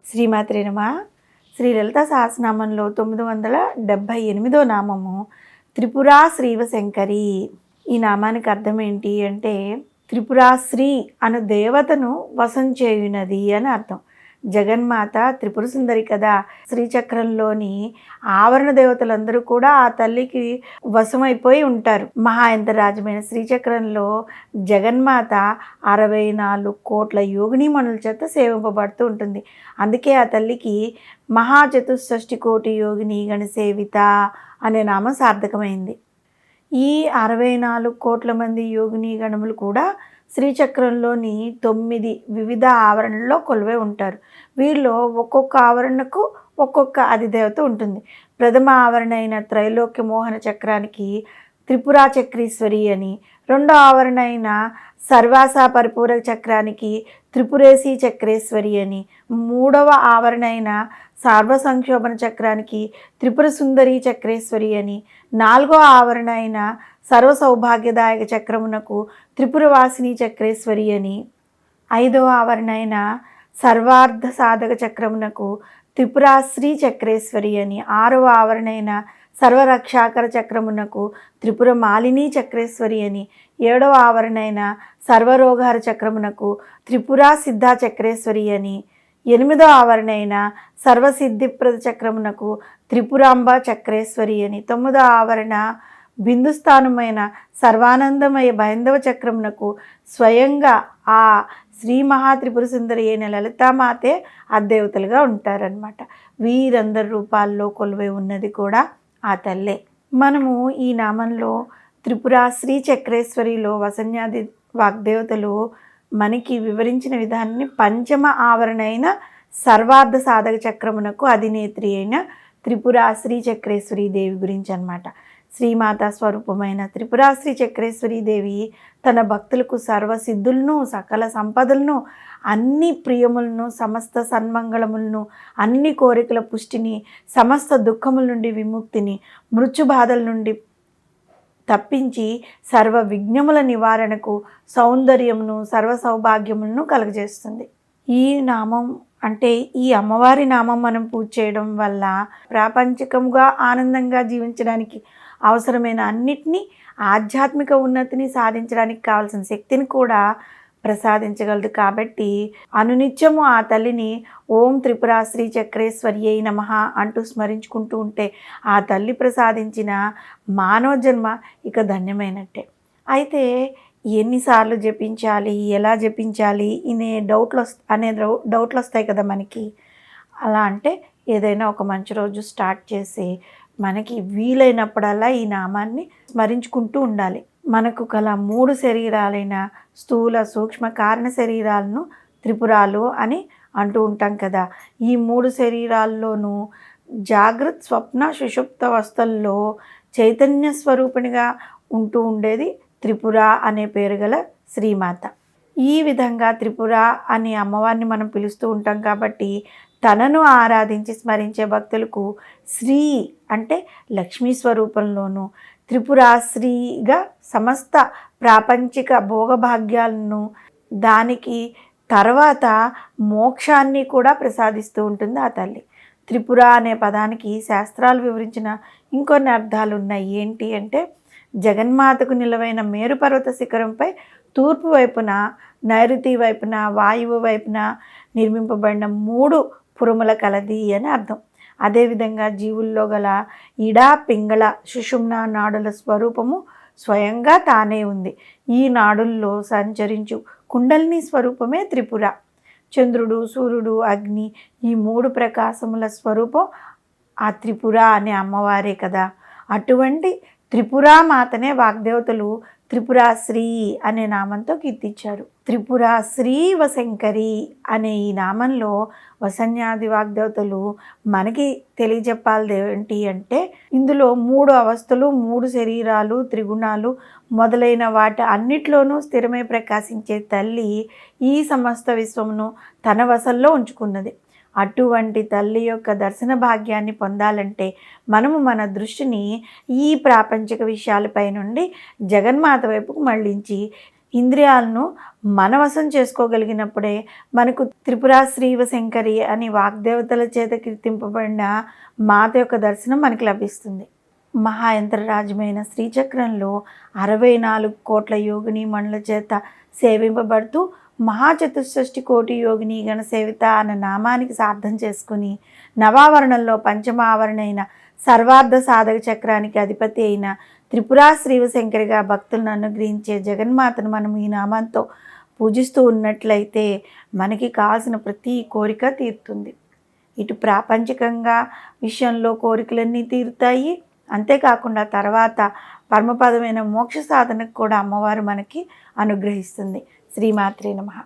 శ్రీమాత్రే నమః. శ్రీ లలితా సహస్రనామంలో 978వ నామము త్రిపురా శ్రీవశంకరి. ఈ నామానికి అర్థం ఏంటి అంటే త్రిపురా శ్రీ అను దేవతను వశం చేయునది అని అర్థం. జగన్మాత త్రిపుర సుందరి కదా. శ్రీచక్రంలోని ఆవరణ దేవతలందరూ కూడా ఆ తల్లికి వశమైపోయి ఉంటారు. మహాయంతరాజమైన శ్రీచక్రంలో జగన్మాత 64 కోట్ల యోగినీమణుల చేత సేవింపబడుతూ ఉంటుంది. అందుకే ఆ తల్లికి మహాచతుషష్ఠి కోటి యోగిని గణసేవిత అనే నామం సార్థకమైంది. ఈ 64 కోట్ల మంది యోగిని గణములు కూడా శ్రీచక్రంలోని 9 వివిధ ఆవరణల్లో కొలువై ఉంటారు. వీరిలో ఒక్కొక్క ఆవరణకు ఒక్కొక్క అధిదేవత ఉంటుంది. ప్రథమ ఆవరణ అయిన త్రైలోక్య మోహన చక్రానికి త్రిపురా చక్రీశ్వరి అని, రెండో ఆవరణ అయిన సర్వాస పరిపూరక చక్రానికి త్రిపురేశి చక్రేశ్వరి అని, మూడవ ఆవరణ అయిన సర్వ సంక్షోభన చక్రానికి త్రిపుర సుందరి చక్రేశ్వరి అని, నాలుగో ఆవరణ అయిన సర్వ సౌభాగ్యదాయక చక్రమునకు త్రిపురవాసిని చక్రేశ్వరి అని, ఐదవ ఆవరణ అయిన సర్వార్థ సాధక చక్రమునకు త్రిపురాశ్రీ చక్రేశ్వరి అని, ఆరవ ఆవరణ అయిన సర్వరక్షాకర చక్రమునకు త్రిపుర మాలిని చక్రేశ్వరి అని, ఏడవ ఆవరణ అయిన సర్వరోగహర చక్రమునకు త్రిపురా సిద్ధా చక్రేశ్వరి అని, ఎనిమిదవ ఆవరణ అయిన సర్వసిద్ధిప్రద చక్రమునకు త్రిపురాంబ చక్రేశ్వరి అని, తొమ్మిదవ ఆవరణ బిందుస్థానమైన సర్వానందమయ బైందవ చక్రమునకు స్వయంగా ఆ శ్రీ మహాత్రిపుర సుందరి అయిన లలితామాతే అద్దేవతలుగా ఉంటారనమాట. వీరందరి రూపాల్లో కొలువై ఉన్నది కూడా ఆ తల్లే. మనము ఈ నామంలో త్రిపురా శ్రీ చక్రేశ్వరిలో వసన్యాది వాగ్దేవతలు మనకి వివరించిన విధానాన్ని పంచమ ఆవరణ అయిన సర్వార్థ సాధక చక్రమునకు అధినేత్రి అయిన త్రిపురా శ్రీ చక్రేశ్వరి దేవి గురించి అన్నమాట. శ్రీమాత స్వరూపమైన త్రిపురా శ్రీ చక్రేశ్వరి దేవి తన భక్తులకు సర్వసిద్ధులను, సకల సంపదలను, అన్ని ప్రియములను, సమస్త సన్మంగళములను, అన్ని కోరికల పుష్టిని, సమస్త దుఃఖముల నుండి విముక్తిని, మృత్యు బాధల నుండి తప్పించి సర్వ విఘ్నముల నివారణకు సౌందర్యమును, సర్వ సౌభాగ్యములను కలుగజేస్తుంది. ఈ నామం అంటే ఈ అమ్మవారి నామం మనం పూజ చేయడం వల్ల ప్రాపంచికంగా ఆనందంగా జీవించడానికి అవసరమైన అన్నిటినీ, ఆధ్యాత్మిక ఉన్నతిని సాధించడానికి కావాల్సిన శక్తిని కూడా ప్రసాదించగలదు. కాబట్టి అనునిత్యము ఆ తల్లిని ఓం త్రిపురా శ్రీ చక్రేశ్వర్యై నమః అంటూ స్మరించుకుంటూ ఉంటే ఆ తల్లి ప్రసాదించిన మానవ జన్మ ఇక ధన్యమైనట్టే. అయితే ఎన్నిసార్లు జపించాలి, ఎలా జపించాలి అనే డౌట్లు వస్తాయి కదా మనకి. అలా అంటే ఏదైనా ఒక మంచి రోజు స్టార్ట్ చేసి మనకి వీలైనప్పుడల్లా ఈ నామాన్ని స్మరించుకుంటూ ఉండాలి. మనకు కల 3 శరీరాలైన స్థూల, సూక్ష్మ, కారణ శరీరాలను త్రిపురాలు అని అంటూ ఉంటాం కదా. ఈ 3 శరీరాల్లోనూ జాగ్రత్త, స్వప్న, సుషుప్త అవస్థల్లో చైతన్య స్వరూపిణిగా ఉంటూ ఉండేది త్రిపుర అనే పేరు గల శ్రీమాత. ఈ విధంగా త్రిపుర అనే అమ్మవారిని మనం పిలుస్తూ ఉంటాం కాబట్టి తనను ఆరాధించి స్మరించే భక్తులకు శ్రీ అంటే లక్ష్మీ స్వరూపంలోనూ, త్రిపురాశ్రీగా సమస్త ప్రాపంచిక భోగభాగ్యాలను, దానికి తర్వాత మోక్షాన్ని కూడా ప్రసాదిస్తూ ఉంటుంది ఆ తల్లి. త్రిపుర అనే పదానికి శాస్త్రాలు వివరించిన ఇంకొన్ని అర్థాలు ఉన్నాయి. ఏంటి అంటే జగన్మాతకు నిలవైన మేరుపర్వత శిఖరంపై తూర్పు వైపున, నైరుతి వైపున, వాయువు వైపున నిర్మింపబడిన 3 పురముల కలది అని అర్థం. అదేవిధంగా జీవుల్లో గల ఇడ, పింగళ, సుషుమ్న నాడుల స్వరూపము స్వయంగా తానే ఉంది. ఈ నాడుల్లో సంచరించు కుండలిని స్వరూపమే త్రిపుర. చంద్రుడు, సూర్యుడు, అగ్ని ఈ 3 ప్రకాశముల స్వరూపం ఆ త్రిపుర అనే అమ్మవారే కదా. అటువంటి త్రిపురామాతనే వాగ్దేవతలు త్రిపురాశ్రీ అనే నామంతో కీర్తించారు. త్రిపురాశ్రీ వశంకరి అనే ఈ నామంలో వసన్యాది వాగ్దేవతలు మనకి తెలియజెప్పాలి ఏంటి అంటే ఇందులో 3 అవస్థలు, 3 శరీరాలు, త్రిగుణాలు మొదలైన వాటి అన్నిట్లోనూ స్థిరమై ప్రకాశించే తల్లి ఈ సమస్త విశ్వమును తన వశంలో ఉంచుకున్నది. అటువంటి తల్లి యొక్క దర్శన భాగ్యాన్ని పొందాలంటే మనము మన దృష్టిని ఈ ప్రాపంచిక విషయాలపై నుండి జగన్మాత వైపుకు మళ్ళించి ఇంద్రియాలను మనవశం చేసుకోగలిగినప్పుడే మనకు త్రిపురా శ్రీవశంకరి అని వాగ్దేవతల చేత కీర్తింపబడిన మాత యొక్క దర్శనం మనకి లభిస్తుంది. మహాయంత్రరాజ్యమైన శ్రీచక్రంలో 64 కోట్ల యోగిని మణుల చేత సేవింపబడుతూ మహాచతుషష్టి కోటి యోగిని గణ సేవిత అన్న నామానికి సార్థం చేసుకుని నవావరణంలో పంచమావరణైన సర్వార్థ సాధక చక్రానికి అధిపతి అయిన త్రిపురా శ్రీవశంకరిగా భక్తులను అనుగ్రహించే జగన్మాతను మనం ఈ నామంతో పూజిస్తూ ఉన్నట్లయితే మనకి కావాల్సిన ప్రతి కోరిక తీరుతుంది. ఇటు ప్రాపంచికంగా విషయంలో కోరికలన్నీ తీరుతాయి, అంతేకాకుండా తర్వాత పరమపదమైన మోక్ష సాధనకు కూడా అమ్మవారు మనకి అనుగ్రహిస్తుంది. శ్రీమాత్రే నమః.